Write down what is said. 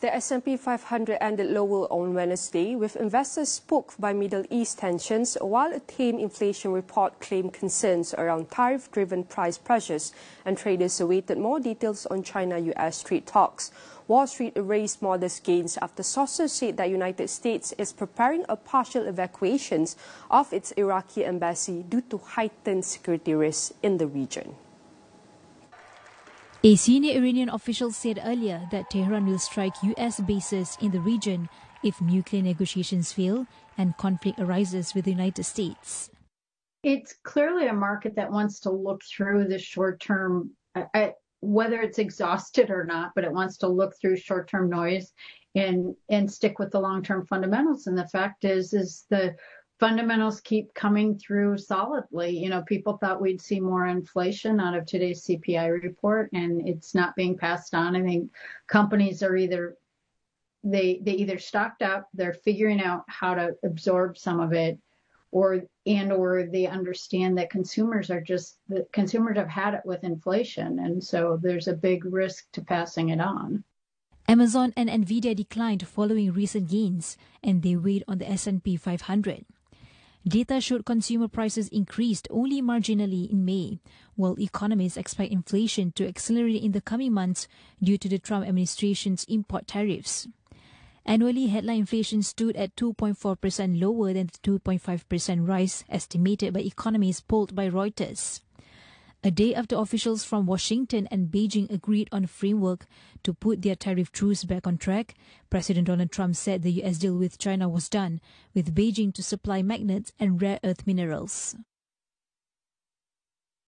The S&P 500 ended lower on Wednesday, with investors spooked by Middle East tensions, while a tame inflation report claimed concerns around tariff-driven price pressures, and traders awaited more details on China-US trade talks. Wall Street erased modest gains after sources said that the United States is preparing a partial evacuation of its Iraqi embassy due to heightened security risks in the region. A senior Iranian official said earlier that Tehran will strike U.S. bases in the region if nuclear negotiations fail and conflict arises with the United States. It's clearly a market that wants to look through the short-term, whether it's exhausted or not, but it wants to look through short-term noise and stick with the long-term fundamentals. And the fact is the fundamentals keep coming through solidly. You know, people thought we'd see more inflation out of today's CPI report, and it's not being passed on. I think companies are either stocked up, they're figuring out how to absorb some of it, or they understand that consumers have had it with inflation, and so there's a big risk to passing it on. Amazon and Nvidia declined following recent gains, and they weighed on the S&P 500. Data showed consumer prices increased only marginally in May, while economists expect inflation to accelerate in the coming months due to the Trump administration's import tariffs. Annually, headline inflation stood at 2.4% lower than the 2.5% rise estimated by economists polled by Reuters. A day after officials from Washington and Beijing agreed on a framework to put their tariff truce back on track, President Donald Trump said the U.S. deal with China was done, with Beijing to supply magnets and rare earth minerals.